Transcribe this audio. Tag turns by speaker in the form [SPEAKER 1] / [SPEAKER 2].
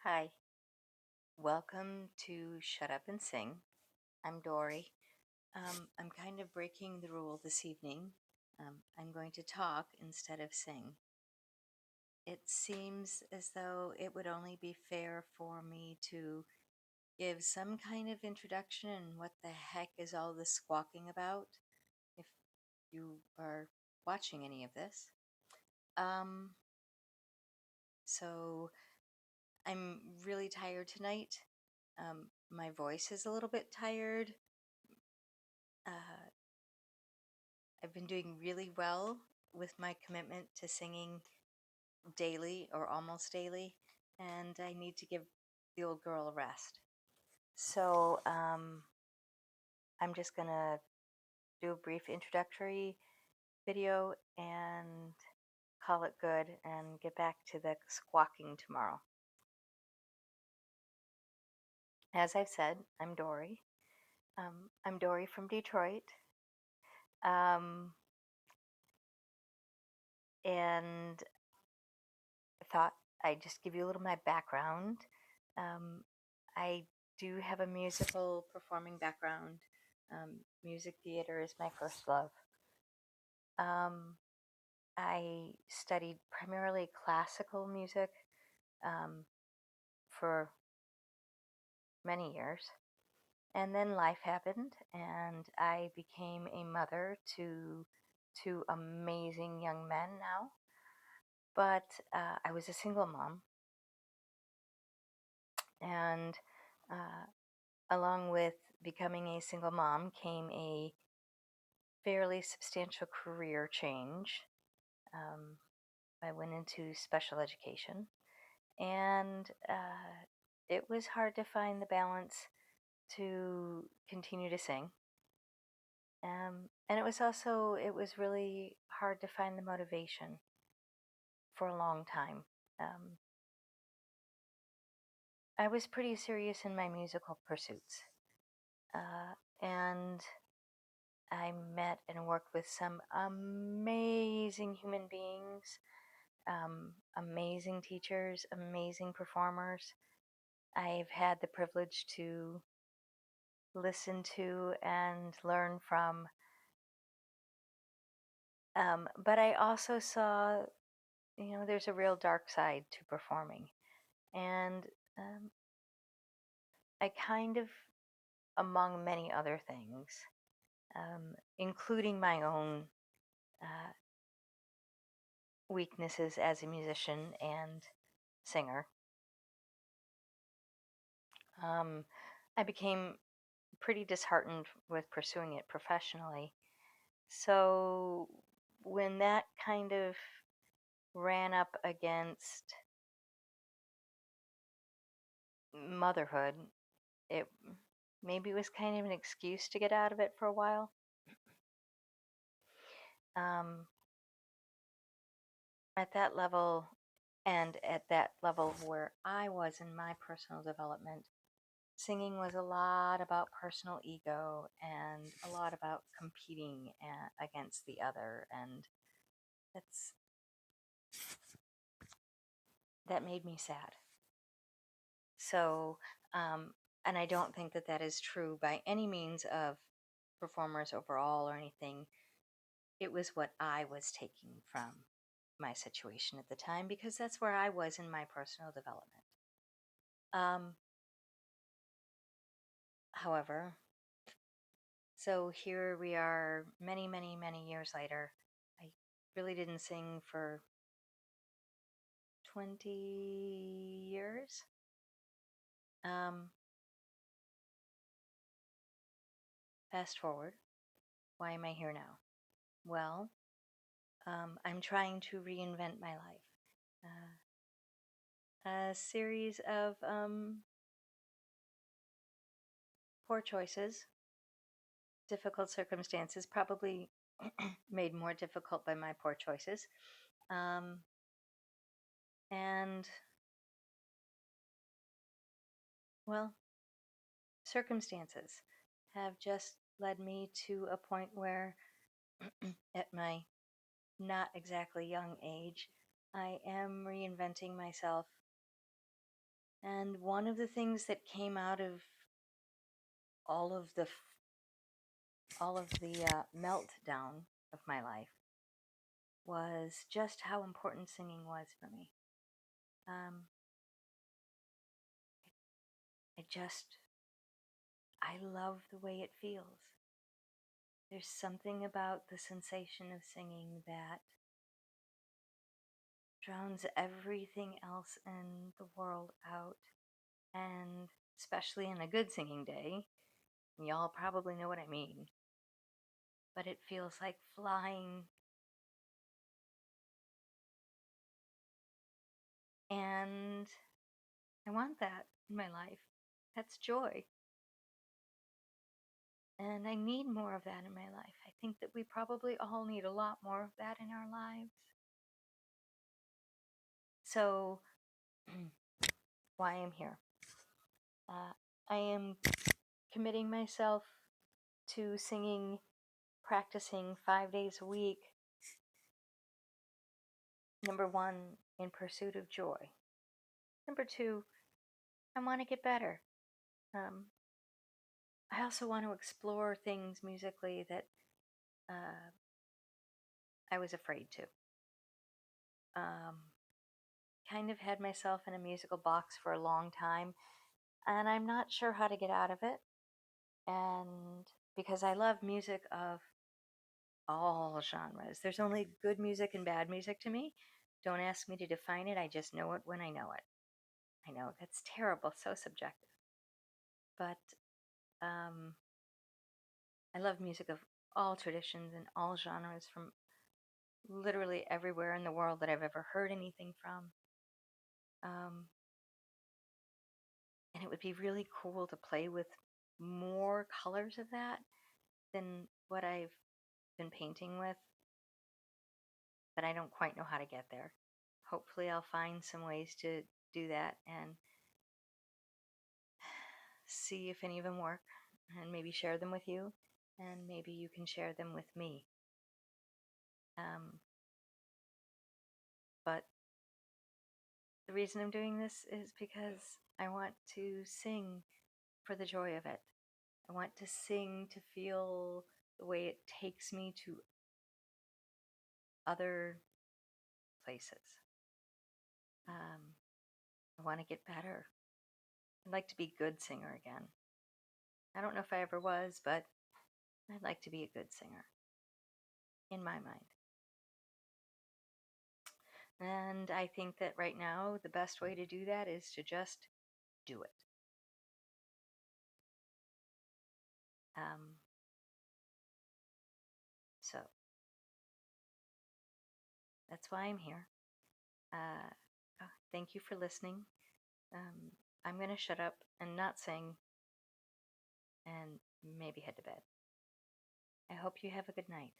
[SPEAKER 1] Hi, welcome to Shut Up and Sing. I'm Dory. I'm kind of breaking the rule this evening. I'm going to talk instead of sing. It seems as though it would only be fair for me to give some kind of introduction and what the heck is all this squawking about if you are watching any of this. Um, so I'm really tired tonight. My voice is a little bit tired. Uh, I've been doing really well with my commitment to singing daily or almost daily, and I need to give the old girl a rest. So I'm just going to do a brief introductory video and call it good and get back to the squawking tomorrow. As I've said, I'm Dory. I'm Dory from Detroit. Um, and I thought I'd just give you a little of my background. I do have a musical performing background. Music theater is my first love. Um, I studied primarily classical music um, for many years. And then life happened, and I became a mother to two amazing young men now. But I was a single mom, and uh, along with becoming a single mom came a fairly substantial career change. Um, I went into special education, and it was hard to find the balance to continue to sing. And it was really hard to find the motivation for a long time. Um, I was pretty serious in my musical pursuits. And I met and worked with some amazing human beings, amazing teachers, amazing performers. I've had the privilege to listen to and learn from. But I also saw, there's a real dark side to performing. And um, I kind of, among many other things, including my own uh, weaknesses as a musician and singer, um, I became pretty disheartened with pursuing it professionally. So when that kind of ran up against motherhood, it maybe was kind of an excuse to get out of it for a while. Um, at that level, and at that level where I was in my personal development, singing was a lot about personal ego and a lot about competing against the other, and that's that made me sad. So, and I don't think that that is true by any means of performers overall or anything. It was what I was taking from my situation at the time because that's where I was in my personal development. Um, however, so here we are many, many, many years later. I really didn't sing for 20 years. Um, fast forward. Why am I here now? Well, I'm trying to reinvent my life. A series of poor choices, difficult circumstances, probably made more difficult by my poor choices. Um, and, well, circumstances have just led me to a point where, at my not exactly young age, I am reinventing myself And one of the things that came out of all of the meltdown of my life was just how important singing was for me. Um, I just I love the way it feels. There's something about the sensation of singing that drowns everything else in the world out. And especially in a good singing day, y'all probably know what I mean. But it feels like flying. And I want that in my life. That's joy. And I need more of that in my life. I think that we probably all need a lot more of that in our lives. So, why I'm here. I am committing myself to singing, practicing 5 days a week. Number one, in pursuit of joy. Number two, I want to get better. Um, I also want to explore things musically that uh, I was afraid to. Kind of had myself in a musical box for a long time, and I'm not sure how to get out of it. And because I love music of all genres, there's only good music and bad music to me. Don't ask me to define it, I just know it when I know it. I know that's terrible, so subjective. But um, I love music of all traditions and all genres from literally everywhere in the world that I've ever heard anything from. Um, and it would be really cool to play with more colors of that than what I've been painting with, but I don't quite know how to get there. Hopefully, I'll find some ways to do that and see if any of them work and maybe share them with you, and maybe you can share them with me. But the reason I'm doing this is because I want to sing for the joy of it. I want to sing to feel the way it takes me to other places. I want to get better. I'd like to be a good singer again. I don't know if I ever was, but I'd like to be a good singer in my mind. And I think that right now, the best way to do that is to just do it. So that's why I'm here. Thank you for listening. I'm going to shut up and not sing and maybe head to bed. I hope you have a good night.